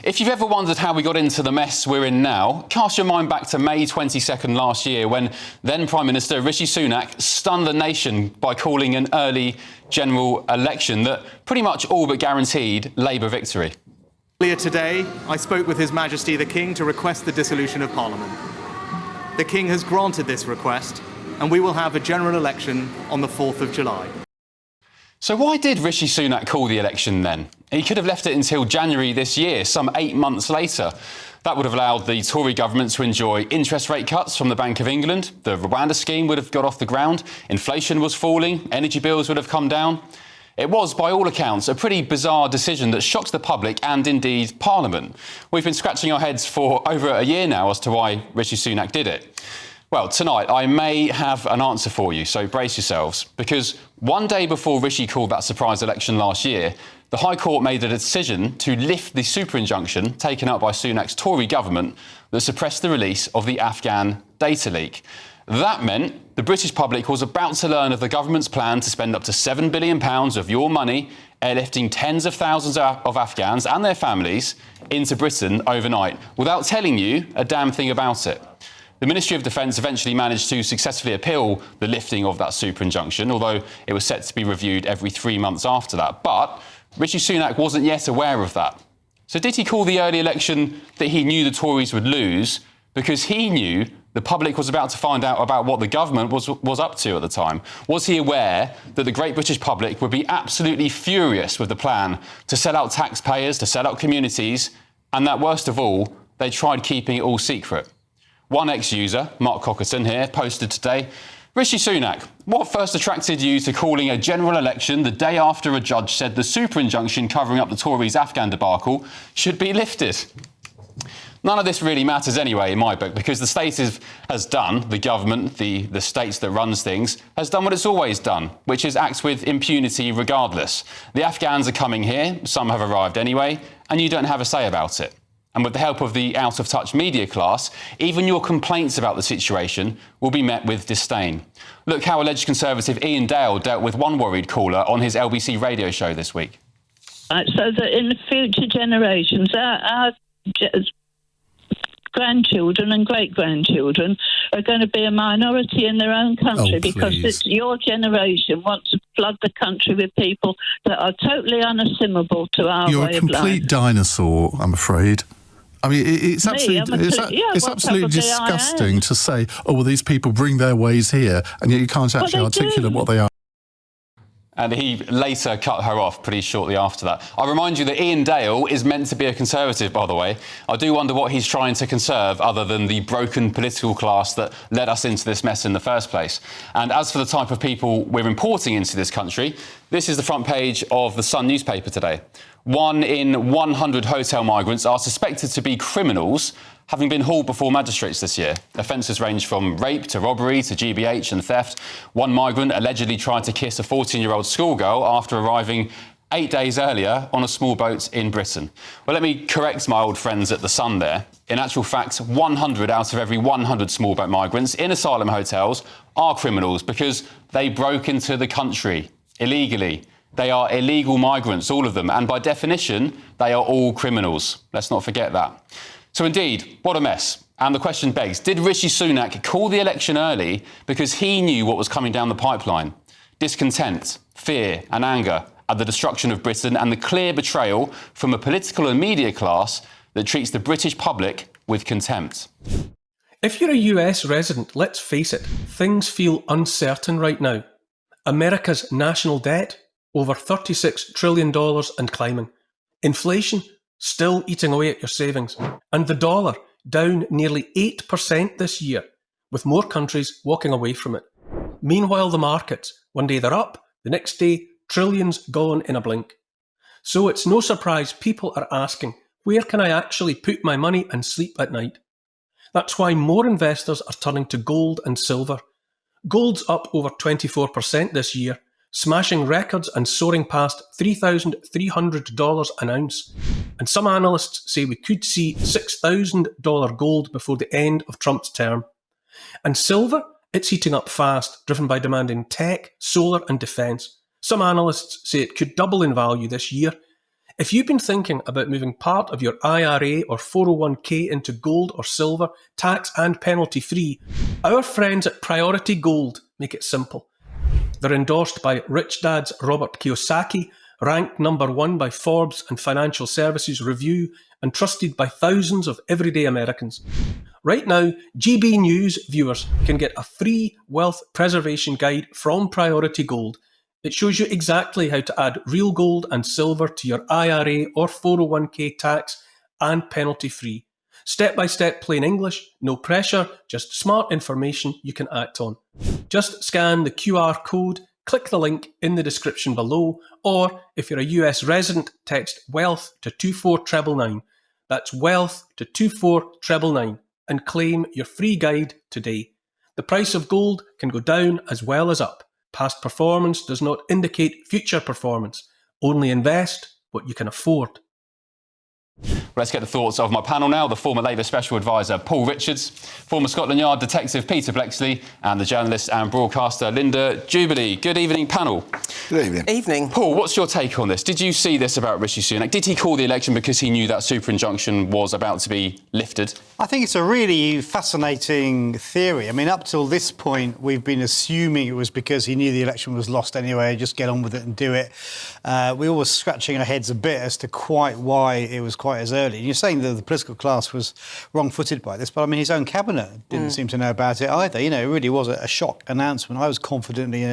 If you've ever wondered how we got into the mess we're in now, cast your mind back to May 22nd last year when then Prime Minister Rishi Sunak stunned the nation by calling an early general election that pretty much all but guaranteed Labour victory. Earlier today, I spoke with His Majesty the King to request the dissolution of Parliament. The King has granted this request, and we will have a general election on the 4th of July. So why did Rishi Sunak call the election then? He could have left it until January this year, some 8 months later. That would have allowed the Tory government to enjoy interest rate cuts from the Bank of England. The Rwanda scheme would have got off the ground. Inflation was falling. Energy bills would have come down. It was, by all accounts, a pretty bizarre decision that shocked the public and indeed Parliament. We've been scratching our heads for over a year now as to why Rishi Sunak did it. Well, tonight I may have an answer for you, so brace yourselves, because one day before Rishi called that surprise election last year, the High Court made a decision to lift the super injunction taken out by Sunak's Tory government that suppressed the release of the Afghan data leak. That meant the British public was about to learn of the government's plan to spend up to £7 billion of your money airlifting tens of thousands of Afghans and their families into Britain overnight without telling you a damn thing about it. The Ministry of Defence eventually managed to successfully appeal the lifting of that super injunction, although it was set to be reviewed every 3 months after that. But Rishi Sunak wasn't yet aware of that. So did he call the early election that he knew the Tories would lose because he knew the public was about to find out about what the government was up to at the time? Was he aware that the great British public would be absolutely furious with the plan to sell out taxpayers, to sell out communities, and that, worst of all, they tried keeping it all secret? One ex-user, Mark Cockerton here, posted today, Rishi Sunak, what first attracted you to calling a general election the day after a judge said the super injunction covering up the Tories' Afghan debacle should be lifted? None of this really matters anyway in my book, because the state has done, the government, the states that runs things, has done what it's always done, which is act with impunity regardless. The Afghans are coming here, some have arrived anyway, and you don't have a say about it. And with the help of the out-of-touch media class, even your complaints about the situation will be met with disdain. Look how alleged Conservative Ian Dale dealt with one worried caller on his LBC radio show this week. So that in the future generations, our grandchildren and great-grandchildren are going to be a minority in their own country because your generation wants to flood the country with people that are totally unassimilable to our way of life. You're a complete dinosaur, I'm afraid. I mean, it's absolutely disgusting to say, oh, well, these people bring their ways here, and yet you can't actually articulate what they are. And he later cut her off pretty shortly after that. I remind you that Ian Dale is meant to be a Conservative, by the way. I do wonder what he's trying to conserve other than the broken political class that led us into this mess in the first place. And as for the type of people we're importing into this country, this is the front page of the Sun newspaper today. 1 in 100 hotel migrants are suspected to be criminals, having been hauled before magistrates this year. Offences range from rape to robbery to GBH and theft. One migrant allegedly tried to kiss a 14-year-old schoolgirl after arriving 8 days earlier on a small boat in Britain. Well, let me correct my old friends at the Sun there. In actual fact, 100 out of every 100 small boat migrants in asylum hotels are criminals because they broke into the country illegally. They are illegal migrants, all of them, and by definition, they are all criminals. Let's not forget that. So indeed, what a mess. And the question begs, did Rishi Sunak call the election early because he knew what was coming down the pipeline? Discontent, fear and anger at the destruction of Britain and the clear betrayal from a political and media class that treats the British public with contempt. If you're a US resident, let's face it, things feel uncertain right now. America's national debt, over $36 trillion and climbing. Inflation, still eating away at your savings. And the dollar, down nearly 8% this year, with more countries walking away from it. Meanwhile, the markets, one day they're up, the next day, trillions gone in a blink. So it's no surprise people are asking, where can I actually put my money and sleep at night? That's why more investors are turning to gold and silver. Gold's up over 24% this year, smashing records and soaring past $3,300 an ounce. And some analysts say we could see $6,000 gold before the end of Trump's term. And silver, it's heating up fast, driven by demand in tech, solar and defence. Some analysts say it could double in value this year. If you've been thinking about moving part of your IRA or 401k into gold or silver, tax and penalty free, our friends at Priority Gold make it simple. They're endorsed by Rich Dad's Robert Kiyosaki, ranked number 1 by Forbes and Financial Services Review, and trusted by thousands of everyday Americans. Right now, GBNews viewers can get a free wealth preservation guide from Priority Gold. It shows you exactly how to add real gold and silver to your IRA or 401k tax and penalty free. Step-by-step plain English, no pressure, just smart information you can act on. Just scan the QR code, click the link in the description below, or if you're a US resident, text WEALTH to 24999. That's WEALTH to 24999 and claim your free guide today. The price of gold can go down as well as up. Past performance does not indicate future performance. Only invest what you can afford. Let's get the thoughts of my panel now. The former Labour Special Advisor Paul Richards, former Scotland Yard Detective Peter Blexley, and the journalist and broadcaster Linda Jubilee. Good evening, panel. Good evening. Evening. Paul, what's your take on this? Did you see this about Rishi Sunak? Did he call the election because he knew that super injunction was about to be lifted? I think it's a really fascinating theory. I mean, up till this point, we've been assuming it was because he knew the election was lost anyway, just get on with it and do it. We were scratching our heads a bit as to quite why it was quite as early. And you're saying that the political class was wrong-footed by this, but I mean, his own cabinet didn't seem to know about it either. You know, it really was a shock announcement. I was confidently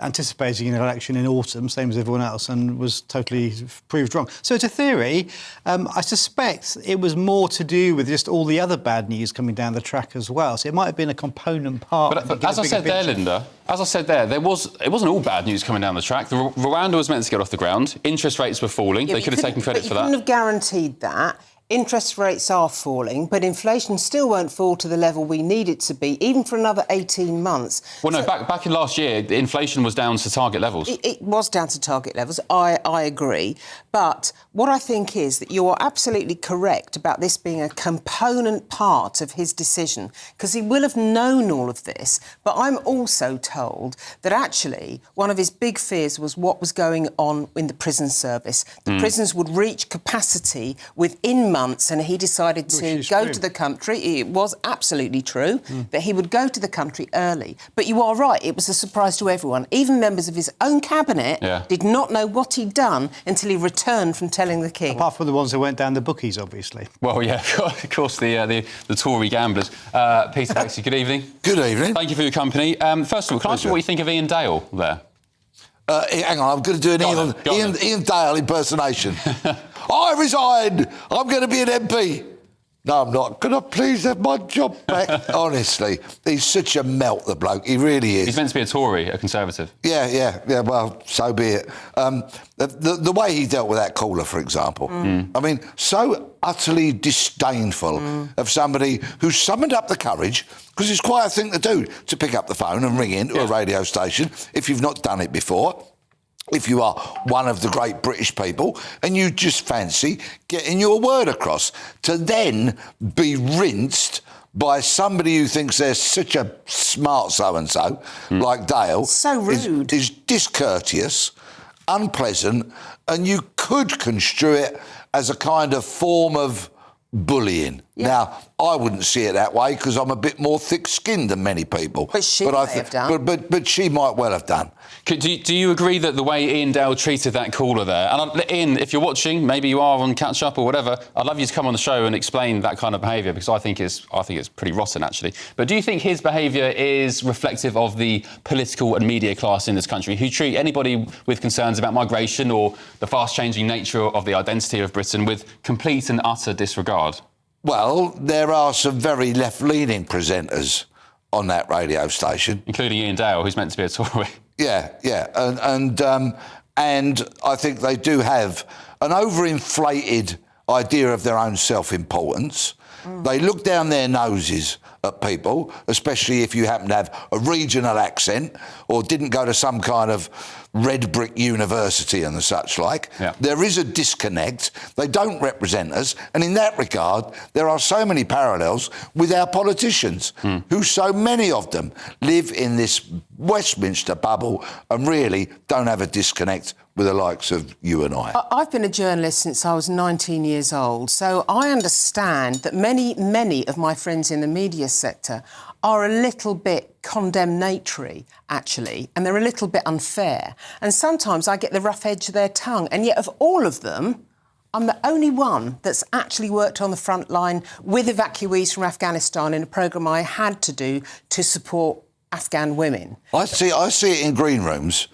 anticipating an election in autumn, same as everyone else, and was totally proved wrong. So it's a theory. I suspect it was more to do with just all the other bad news coming down the track as well. So it might have been a component part. But as I said there, Linda, as I said there, it wasn't all bad news coming down the track. The Rwanda was meant to get off the ground. Interest rates were falling. They could have taken credit for that. You couldn't have guaranteed that. Interest rates are falling, but inflation still won't fall to the level we need it to be, even for another 18 months. Well, no, back in last year, the inflation was down to target levels. It was down to target levels, I agree. But what I think is that you are absolutely correct about this being a component part of his decision, because he will have known all of this. But I'm also told that actually one of his big fears was what was going on in the prison service. The prisons would reach capacity within months, and he decided to go to the country. It was absolutely true that he would go to the country early. But you are right, it was a surprise to everyone. Even members of his own cabinet did not know what he'd done until he returned from telling the King. Apart from the ones that went down the bookies, obviously. Well, yeah, of course, the Tory gamblers. Peter Blexley, good evening. Good evening. Thank you for your company. First of all, can I ask you what you think of Ian Dale there? Hang on, I'm going to do an Ian Dale impersonation. I resign. I'm going to be an MP. No, I'm not. Can I please have my job back? Honestly, he's such a melt, the bloke. He really is. He's meant to be a Tory, a Conservative. Yeah, well, so be it. The way he dealt with that caller, for example, I mean, so utterly disdainful of somebody who summoned up the courage, because it's quite a thing to do, to pick up the phone and ring into a radio station if you've not done it before. If you are one of the great British people and you just fancy getting your word across, to then be rinsed by somebody who thinks they're such a smart so-and-so, like Dale, so rude, is discourteous, unpleasant, and you could construe it as a kind of form of bullying. Now, I wouldn't see it that way because I'm a bit more thick-skinned than many people. But she might have done. But she might well have done. Do you agree that the way Ian Dale treated that caller there, and Ian, if you're watching, maybe you are on Catch Up or whatever, I'd love you to come on the show and explain that kind of behaviour, because I think it's pretty rotten, actually. But do you think his behaviour is reflective of the political and media class in this country, who treat anybody with concerns about migration or the fast-changing nature of the identity of Britain with complete and utter disregard? Well, there are some very left-leaning presenters on that radio station, including Ian Dale, who's meant to be a Tory. Yeah, and I think they do have an overinflated idea of their own self-importance. They look down their noses at people, especially if you happen to have a regional accent or didn't go to some kind of red brick university and the such like. Yeah. There is a disconnect. They don't represent us. And in that regard, there are so many parallels with our politicians, who so many of them live in this Westminster bubble and really don't have a disconnect with the likes of you and I. I've been a journalist since I was 19 years old, so I understand that many of my friends in the media sector are a little bit condemnatory, actually, and they're a little bit unfair. And sometimes I get the rough edge of their tongue, and yet of all of them, I'm the only one that's actually worked on the front line with evacuees from Afghanistan in a programme I had to do to support Afghan women. I see it in green rooms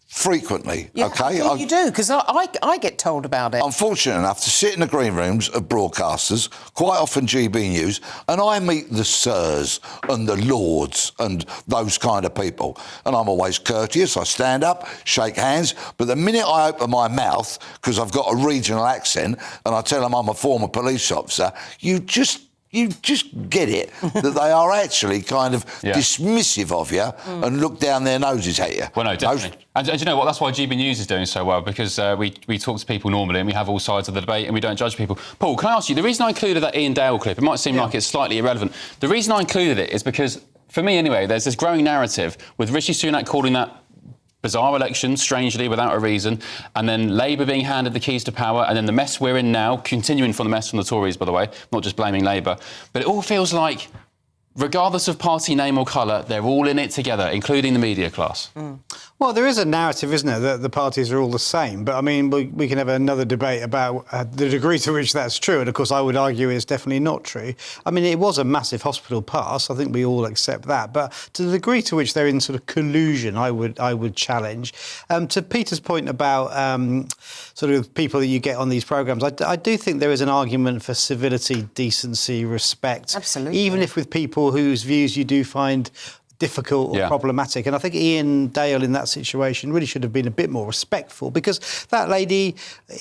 frequently, Yeah, OK? you do, because I get told about it. I'm fortunate enough to sit in the green rooms of broadcasters, quite often GBNews, and I meet the sirs and the lords and those kind of people. And I'm always courteous. I stand up, shake hands, but the minute I open my mouth, because I've got a regional accent, and I tell them I'm a former police officer, you just get it, that they are actually kind of dismissive of you and look down their noses at you. Well, no, definitely. And you know what? That's why GBNews is doing so well, because we talk to people normally and we have all sides of the debate and we don't judge people. Paul, can I ask you, the reason I included that Ian Dale clip, it might seem like it's slightly irrelevant. The reason I included it is because, for me anyway, there's this growing narrative with Rishi Sunak calling that bizarre election, strangely, without a reason, and then Labour being handed the keys to power, and then the mess we're in now, continuing from the mess from the Tories, by the way, not just blaming Labour. But it all feels like, regardless of party name or colour, they're all in it together, including the media class. Well, there is a narrative, isn't there, that the parties are all the same. But, I mean, we can have another debate about the degree to which that's true. And, of course, I would argue it's definitely not true. I mean, it was a massive hospital pass. I think we all accept that. But to the degree to which they're in sort of collusion, I would challenge. To Peter's point about sort of people that you get on these programmes, I do think there is an argument for civility, decency, respect. Absolutely. Even if with people whose views you do find difficult or problematic. And I think Ian Dale in that situation really should have been a bit more respectful, because that lady,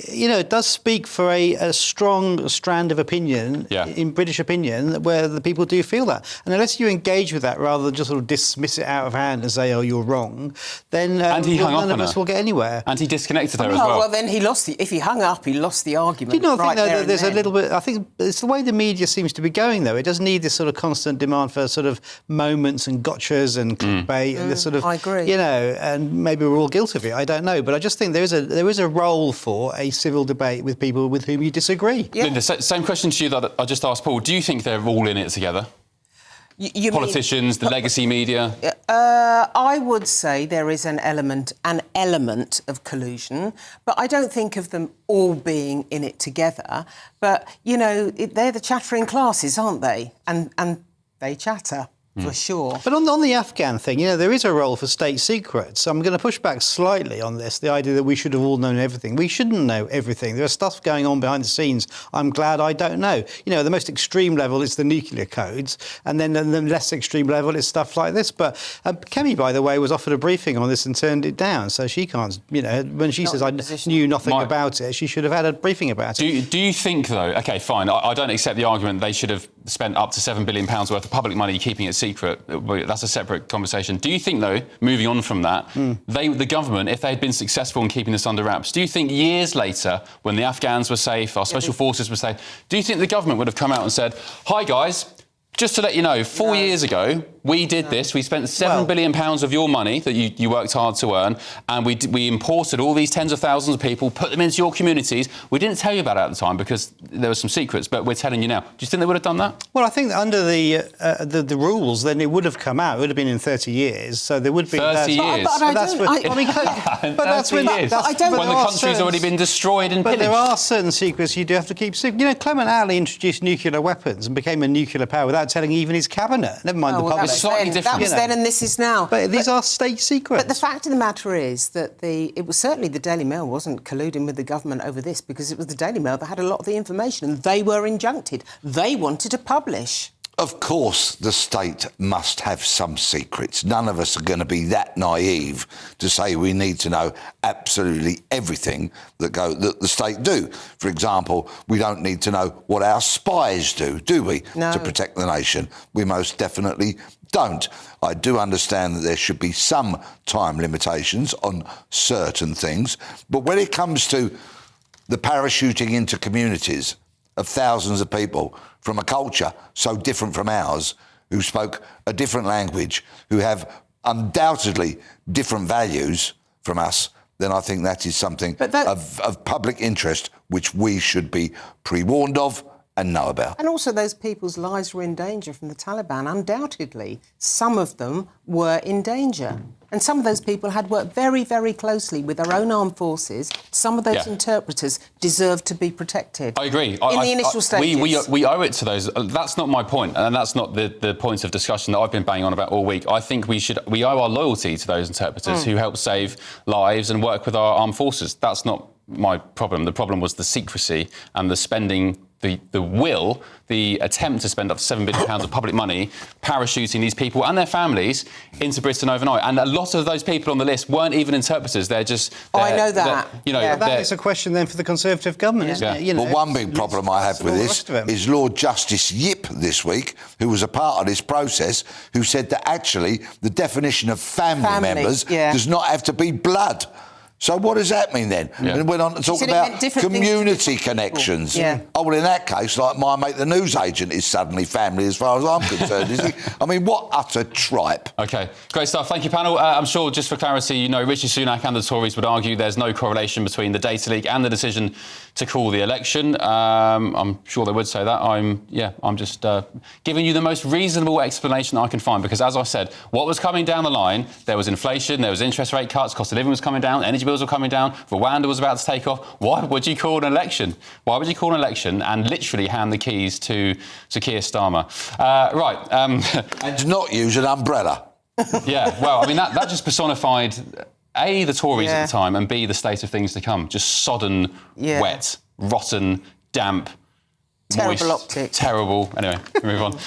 you know, does speak for a strong strand of opinion, in British opinion, where the people do feel that. And unless you engage with that rather than just sort of dismiss it out of hand and say, oh, you're wrong, then none of us will get anywhere. And he disconnected her as well. Well, then he lost if he hung up, he lost the argument. Do you not think, though, that there's a little bit... I think it's the way the media seems to be going, though. It does need this sort of constant demand for sort of moments and gotchas and clickbait and this sort of... I agree. You know, and maybe we're all guilty of it, I don't know. But I just think there is a role for a civil debate with people with whom you disagree. Yeah. Linda, same question to you that I just asked Paul. Do you think they're all in it together? You Politicians, the legacy media? I would say there is an element of collusion, but I don't think of them all being in it together. But, you know, they're the chattering classes, aren't they? And they chatter. For sure. But on the Afghan thing, you know, there is a role for state secrets. I'm going to push back slightly on this, the idea that we should have all known everything. We shouldn't know everything. There's stuff going on behind the scenes I'm glad I don't know. You know, at the most extreme level, it's the nuclear codes, and then at the less extreme level, it's stuff like this. But Kemi, by the way, was offered a briefing on this and turned it down, so she can't, you know, when she says I knew nothing about it, she should have had a briefing about it. Do you think, though, OK, fine, I don't accept the argument they should have spent up to £7 billion worth of public money keeping it secret. That's a separate conversation. Do you think, though, moving on from that, the government, if they had been successful in keeping this under wraps, do you think years later, when the Afghans were safe, our special forces were safe, do you think the government would have come out and said, hi, guys, just to let you know, 4 years ago, we did this. We spent £7 billion of your money that you worked hard to earn, and we imported all these tens of thousands of people, put them into your communities. We didn't tell you about it at the time because there were some secrets, but we're telling you now. Do you think they would have done that? Well, I think that under the rules, then it would have come out. It would have been in 30 years, so there would be... 30 years? But that's when the country's already been destroyed and pillaged. But there are certain secrets you do have to keep secret. You know, Clement Attlee introduced nuclear weapons and became a nuclear power without telling even his cabinet. Never mind the public. That was then and this is now. But these are state secrets. But the fact of the matter is that it was certainly the Daily Mail wasn't colluding with the government over this, because it was the Daily Mail that had a lot of the information and they were injuncted. They wanted to publish. Of course, the state must have some secrets. None of us are going to be that naive to say we need to know absolutely everything that the state do. For example, we don't need to know what our spies do we, to protect the nation? We most definitely don't. I do understand that there should be some time limitations on certain things, but when it comes to the parachuting into communities of thousands of people from a culture so different from ours, who spoke a different language, who have undoubtedly different values from us, then I think that is something of public interest which we should be pre-warned of and know about. And also those people's lives were in danger from the Taliban. Undoubtedly, some of them were in danger. And some of those people had worked very, very closely with their own armed forces. Some of those interpreters deserve to be protected. I agree. In the initial stages. We owe it to those. That's not my point, and that's not the point of discussion that I've been banging on about all week. I think we owe our loyalty to those interpreters who help save lives and work with our armed forces. That's not my problem. The problem was the secrecy and the spending, the attempt to spend up to £7 billion of public money parachuting these people and their families into Britain overnight. And a lot of those people on the list weren't even interpreters. They're just... I know that. That is a question then for the Conservative government, isn't it? Well, one big problem I have with this is Lord Justice Yip this week, who was a part of this process, who said that actually the definition of family members does not have to be blood. So what does that mean then? And went on to talk about community connections. Oh, well, in that case, like my mate, the newsagent, is suddenly family as far as I'm concerned, is he? I mean, what utter tripe. OK, great stuff. Thank you, panel. I'm sure, just for clarity, Rishi Sunak and the Tories would argue there's no correlation between the data leak and the decision to call the election. I'm sure they would say that. I'm just giving you the most reasonable explanation I can find, because, as I said, what was coming down the line, there was inflation, there was interest rate cuts, cost of living was coming down, energy bills were coming down, Rwanda was about to take off. Why would you call an election? Why would you call an election and literally hand the keys to Keir Starmer? And not use an umbrella. Yeah, well, I mean, that just personified... A, the Tories at the time, and B, the state of things to come. Just sodden, wet, rotten, damp, terrible moist, optics. Terrible. Anyway, move on.